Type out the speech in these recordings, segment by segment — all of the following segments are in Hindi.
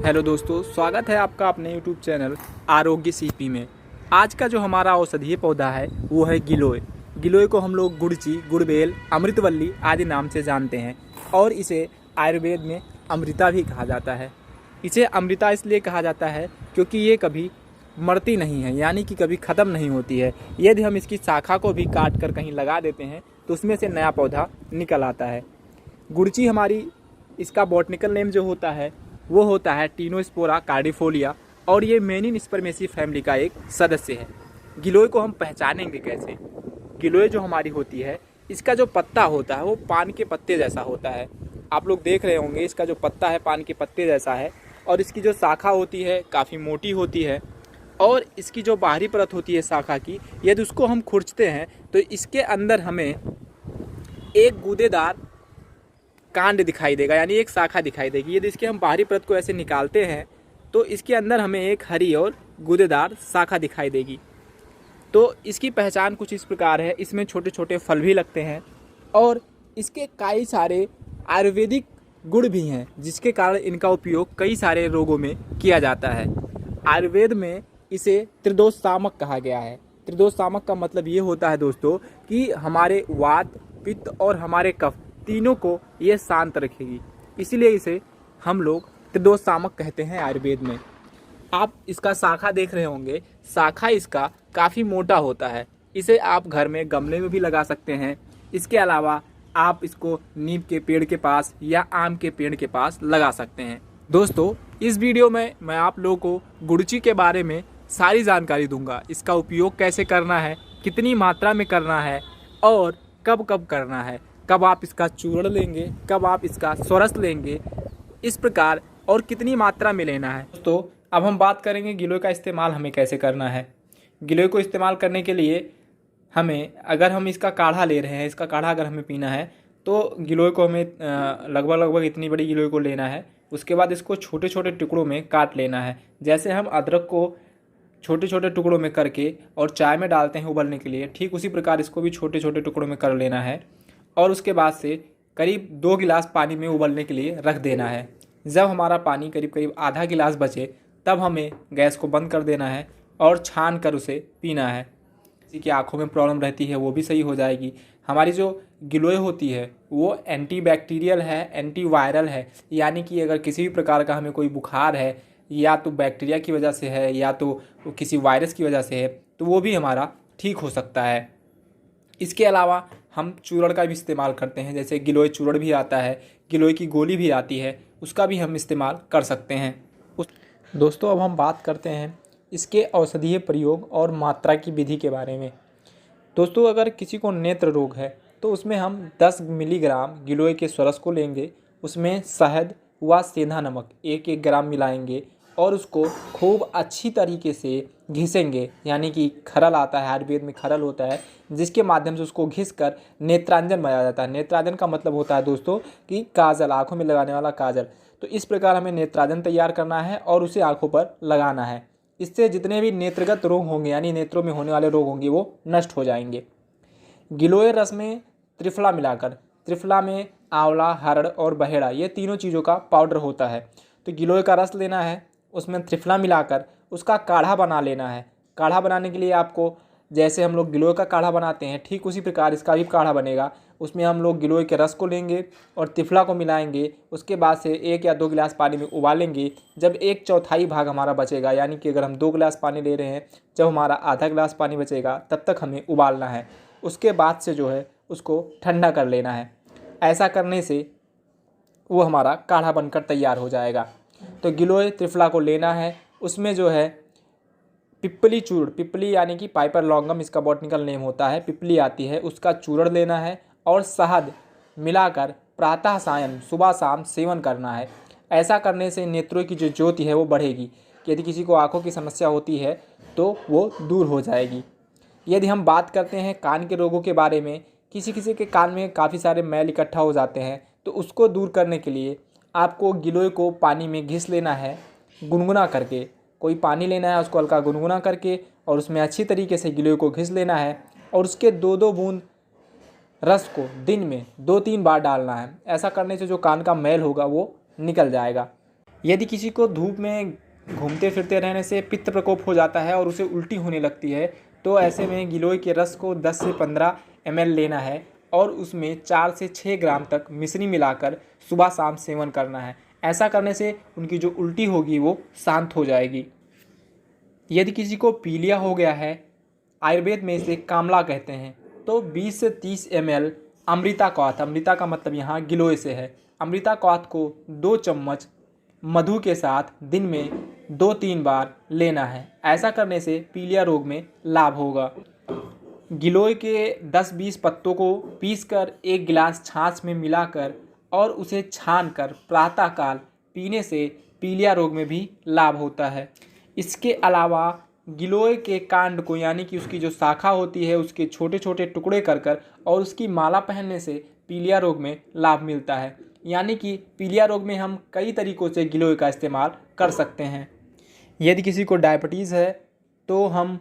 हेलो दोस्तों, स्वागत है आपका अपने यूट्यूब चैनल आरोग्य सीपी में। आज का जो हमारा औषधीय पौधा है वो है गिलोय। गिलोय को हम लोग गुड़ची, गुड़बेल, अमृतवल्ली आदि नाम से जानते हैं और इसे आयुर्वेद में अमृता भी कहा जाता है। इसे अमृता इसलिए कहा जाता है क्योंकि ये कभी मरती नहीं है, यानी कि कभी ख़त्म नहीं होती है। यदि हम इसकी शाखा को भी काट कर कहीं लगा देते हैं तो उसमें से नया पौधा निकल आता है। गुड़ची हमारी, इसका बॉटनिकल नेम जो होता है वो होता है टीनोस्पोरा कार्डिफोलिया और ये मेनिन स्पर्मेसी फैमिली का एक सदस्य है। गिलोय को हम पहचानेंगे कैसे? गिलोय जो हमारी होती है, इसका जो पत्ता होता है वो पान के पत्ते जैसा होता है। आप लोग देख रहे होंगे, इसका जो पत्ता है पान के पत्ते जैसा है और इसकी जो शाखा होती है काफ़ी मोटी होती है और इसकी जो बाहरी परत होती है शाखा की, यदि उसको हम खुरचते हैं तो इसके अंदर हमें एक गूदेदार कांड दिखाई देगा, यानी एक शाखा दिखाई देगी। यदि इसके हम बाहरी परत को ऐसे निकालते हैं तो इसके अंदर हमें एक हरी और गूदेदार शाखा दिखाई देगी। तो इसकी पहचान कुछ इस प्रकार है, इसमें छोटे छोटे फल भी लगते हैं और इसके कई सारे आयुर्वेदिक गुण भी हैं जिसके कारण इनका उपयोग कई सारे रोगों में किया जाता है। आयुर्वेद में इसे त्रिदोष शामक कहा गया है। त्रिदोष शामक का मतलब ये होता है दोस्तों कि हमारे वात, पित्त और हमारे कफ तीनों को ये शांत रखेगी, इसीलिए इसे हम लोग त्रिदोष शामक कहते हैं आयुर्वेद में। आप इसका शाखा देख रहे होंगे, शाखा इसका काफ़ी मोटा होता है। इसे आप घर में गमले में भी लगा सकते हैं। इसके अलावा आप इसको नीम के पेड़ के पास या आम के पेड़ के पास लगा सकते हैं। दोस्तों, इस वीडियो में मैं आप लोगों को गुड़ची के बारे में सारी जानकारी दूंगा। इसका उपयोग कैसे करना है, कितनी मात्रा में करना है और कब कब करना है, कब आप इसका चूर्ण लेंगे, कब आप इसका स्वरस लेंगे, इस प्रकार और कितनी मात्रा में लेना है। तो अब हम बात करेंगे गिलोय का इस्तेमाल हमें कैसे करना है। गिलोय को इस्तेमाल करने के लिए हमें, अगर हम इसका काढ़ा ले रहे हैं, इसका काढ़ा अगर हमें पीना है तो गिलोय को हमें लगभग इतनी बड़ी गिलोय को लेना है। उसके बाद इसको छोटे छोटे टुकड़ों में काट लेना है। जैसे हम अदरक को छोटे छोटे टुकड़ों में करके और चाय में डालते हैं उबलने के लिए, ठीक उसी प्रकार इसको भी छोटे छोटे टुकड़ों में कर लेना है और उसके बाद से करीब 2 गिलास पानी में उबलने के लिए रख देना है। जब हमारा पानी करीब आधा गिलास बचे तब हमें गैस को बंद कर देना है और छान कर उसे पीना है। किसी की आँखों में प्रॉब्लम रहती है वो भी सही हो जाएगी। हमारी जो गिलोय होती है वो एंटीबैक्टीरियल है, एंटीवायरल है, यानी कि अगर किसी भी प्रकार का हमें कोई बुखार है या तो बैक्टीरिया की वजह से है या तो किसी वायरस की वजह से है तो वो भी हमारा ठीक हो सकता है। इसके अलावा हम चूर्ण का भी इस्तेमाल करते हैं, जैसे गिलोय चूर्ण भी आता है, गिलोय की गोली भी आती है, उसका भी हम इस्तेमाल कर सकते हैं। दोस्तों, अब हम बात करते हैं इसके औषधीय प्रयोग और मात्रा की विधि के बारे में। दोस्तों, अगर किसी को नेत्र रोग है तो उसमें हम 10 मिलीग्राम गिलोय के स्वरस को लेंगे, उसमें शहद व सेंधा नमक 1-1 ग्राम मिलाएंगे और उसको खूब अच्छी तरीके से घिसेंगे, यानी कि खरल आता है, आयुर्वेद में खरल होता है, जिसके माध्यम से उसको घिस कर नेत्रांजन बनाया जाता है। नेत्रांजन का मतलब होता है दोस्तों कि काजल, आँखों में लगाने वाला काजल। तो इस प्रकार हमें नेत्रांजन तैयार करना है और उसे आँखों पर लगाना है। इससे जितने भी नेत्रगत रोग होंगे, यानी नेत्रों में होने वाले रोग होंगे, वो नष्ट हो जाएंगे। गिलोय रस में त्रिफला मिलाकर, त्रिफला में आंवला, हरड़ और बहेड़ा, ये तीनों चीज़ों का पाउडर होता है। तो गिलोय का रस लेना है, उसमें त्रिफला मिलाकर उसका काढ़ा बना लेना है। काढ़ा बनाने के लिए आपको, जैसे हम लोग गिलोय का काढ़ा बनाते हैं ठीक उसी प्रकार इसका भी काढ़ा बनेगा। उसमें हम लोग गिलोय के रस को लेंगे और त्रिफला को मिलाएंगे, उसके बाद से 1 या 2 गिलास पानी में उबालेंगे। जब 1/4 भाग हमारा बचेगा, यानी कि अगर हम 2 गिलास पानी ले रहे हैं, जब हमारा आधा गिलास पानी बचेगा तब तक हमें उबालना है। उसके बाद से जो है उसको ठंडा कर लेना है। ऐसा करने से वो हमारा काढ़ा बनकर तैयार हो जाएगा। तो गिलोय त्रिफला को लेना है, उसमें जो है पिप्पली चूर्ण, पिप्पली यानी कि पाइपर लॉन्गम इसका बॉटनिकल नेम होता है, पिप्पली आती है, उसका चूर्ण लेना है और शहद मिलाकर प्रातः सायं, सुबह शाम सेवन करना है। ऐसा करने से नेत्रों की जो ज्योति है वो बढ़ेगी। यदि किसी को आँखों की समस्या होती है तो वो दूर हो जाएगी। यदि हम बात करते हैं कान के रोगों के बारे में, किसी किसी के कान में काफ़ी सारे मैल इकट्ठा हो जाते हैं, तो उसको दूर करने के लिए आपको गिलोय को पानी में घिस लेना है, गुनगुना करके। कोई पानी लेना है, उसको हल्का गुनगुना करके और उसमें अच्छी तरीके से गिलोय को घिस लेना है और उसके 2-2 बूंद रस को दिन में 2-3 बार डालना है। ऐसा करने से जो कान का मैल होगा वो निकल जाएगा। यदि किसी को धूप में घूमते फिरते रहने से पित्त प्रकोप हो जाता है और उसे उल्टी होने लगती है, तो ऐसे में गिलोय के रस को 10 से 15 ml लेना है और उसमें 4 से 6 ग्राम तक मिश्री मिलाकर सुबह शाम सेवन करना है। ऐसा करने से उनकी जो उल्टी होगी वो शांत हो जाएगी। यदि किसी को पीलिया हो गया है, आयुर्वेद में इसे कामला कहते हैं, तो 20 से 30 ml अमृता क्वाथ, अमृता का मतलब यहाँ गिलोय से है, अमृता क्वाथ को 2 चम्मच मधु के साथ दिन में 2-3 बार लेना है। ऐसा करने से पीलिया रोग में लाभ होगा। गिलोय के 10-20 पत्तों को पीसकर 1 गिलास छाछ में मिलाकर और उसे छानकर प्रातःकाल पीने से पीलिया रोग में भी लाभ होता है। इसके अलावा गिलोय के कांड को, यानी कि उसकी जो शाखा होती है, उसके छोटे छोटे टुकड़े कर और उसकी माला पहनने से पीलिया रोग में लाभ मिलता है। यानी कि पीलिया रोग में हम कई तरीक़ों से गिलोय का इस्तेमाल कर सकते हैं। यदि किसी को डायबिटीज़ है तो हम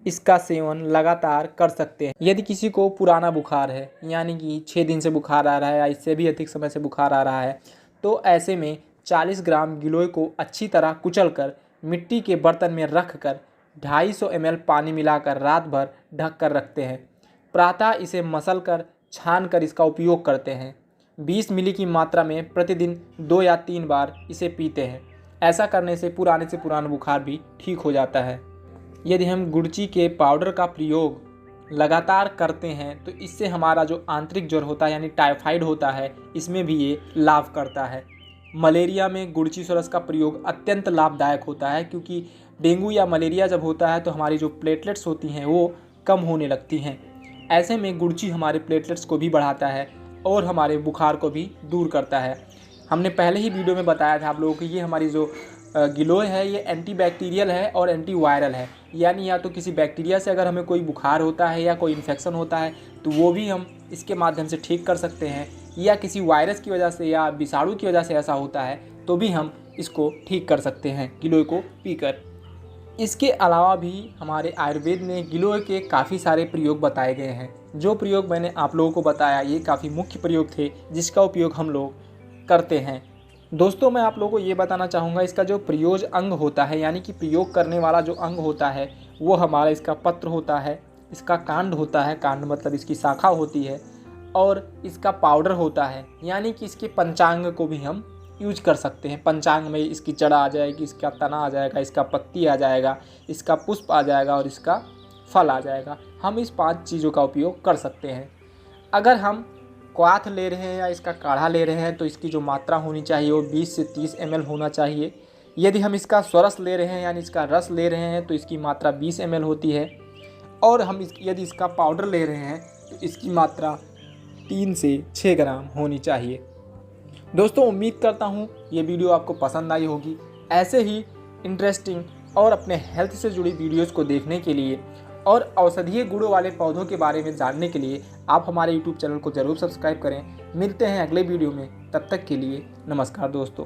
इसका सेवन लगातार कर सकते हैं। यदि किसी को पुराना बुखार है, यानी कि 6 दिन से बुखार आ रहा है या इससे भी अधिक समय से बुखार आ रहा है, तो ऐसे में 40 ग्राम गिलोय को अच्छी तरह कुचलकर मिट्टी के बर्तन में रख कर 250 ml पानी मिलाकर रात भर ढक कर रखते हैं। प्रातः इसे मसल कर छान कर इसका उपयोग करते हैं। 20 मिली की मात्रा में प्रतिदिन 2 या 3 बार इसे पीते हैं। ऐसा करने से पुराना बुखार भी ठीक हो जाता है। यदि हम गुड़ची के पाउडर का प्रयोग लगातार करते हैं तो इससे हमारा जो आंतरिक ज्वर होता है, यानी टाइफाइड होता है, इसमें भी ये लाभ करता है। मलेरिया में गुड़ची सरस का प्रयोग अत्यंत लाभदायक होता है, क्योंकि डेंगू या मलेरिया जब होता है तो हमारी जो प्लेटलेट्स होती हैं वो कम होने लगती हैं। ऐसे में गुड़ची हमारे प्लेटलेट्स को भी बढ़ाता है और हमारे बुखार को भी दूर करता है। हमने पहले ही वीडियो में बताया था आप लोगों को, ये हमारी जो गिलोय है ये एंटीबैक्टीरियल है और एंटीवायरल है। यानी या तो किसी बैक्टीरिया से अगर हमें कोई बुखार होता है या कोई इन्फेक्शन होता है तो वो भी हम इसके माध्यम से ठीक कर सकते हैं, या किसी वायरस की वजह से या विषाणु की वजह से ऐसा होता है तो भी हम इसको ठीक कर सकते हैं गिलोय को पीकर। इसके अलावा भी हमारे आयुर्वेद में गिलोय के काफ़ी सारे प्रयोग बताए गए हैं। जो प्रयोग मैंने आप लोगों को बताया ये काफ़ी मुख्य प्रयोग थे जिसका उपयोग हम लोग करते हैं। दोस्तों, मैं आप लोगों को ये बताना चाहूँगा, इसका जो प्रयोज अंग होता है, यानी कि प्रयोग करने वाला जो अंग होता है, वो हमारा इसका पत्र होता है, इसका कांड होता है, कांड मतलब इसकी शाखा होती है, और इसका पाउडर होता है। यानी कि इसके पंचांग को भी हम यूज कर सकते हैं। पंचांग में इसकी जड़ आ जाएगी, इसका तना आ जाएगा, इसका पत्ती आ जाएगा, इसका पुष्प आ जाएगा और इसका फल आ जाएगा। हम इस 5 चीज़ों का उपयोग कर सकते हैं। अगर हम क्वाथ ले रहे हैं या इसका काढ़ा ले रहे हैं तो इसकी जो मात्रा होनी चाहिए वो 20 से 30 ml होना चाहिए। यदि हम इसका स्वरस ले रहे हैं यानी इसका रस ले रहे हैं तो इसकी मात्रा 20 ml होती है, और हम यदि इसका पाउडर ले रहे हैं तो इसकी मात्रा 3 से 6 ग्राम होनी चाहिए। दोस्तों, उम्मीद करता हूँ ये वीडियो आपको पसंद आई होगी। ऐसे ही इंटरेस्टिंग और अपने हेल्थ से जुड़ी वीडियोज़ को देखने के लिए और औषधीय गुणों वाले पौधों के बारे में जानने के लिए आप हमारे YouTube चैनल को ज़रूर सब्सक्राइब करें। मिलते हैं अगले वीडियो में, तब तक के लिए नमस्कार दोस्तों।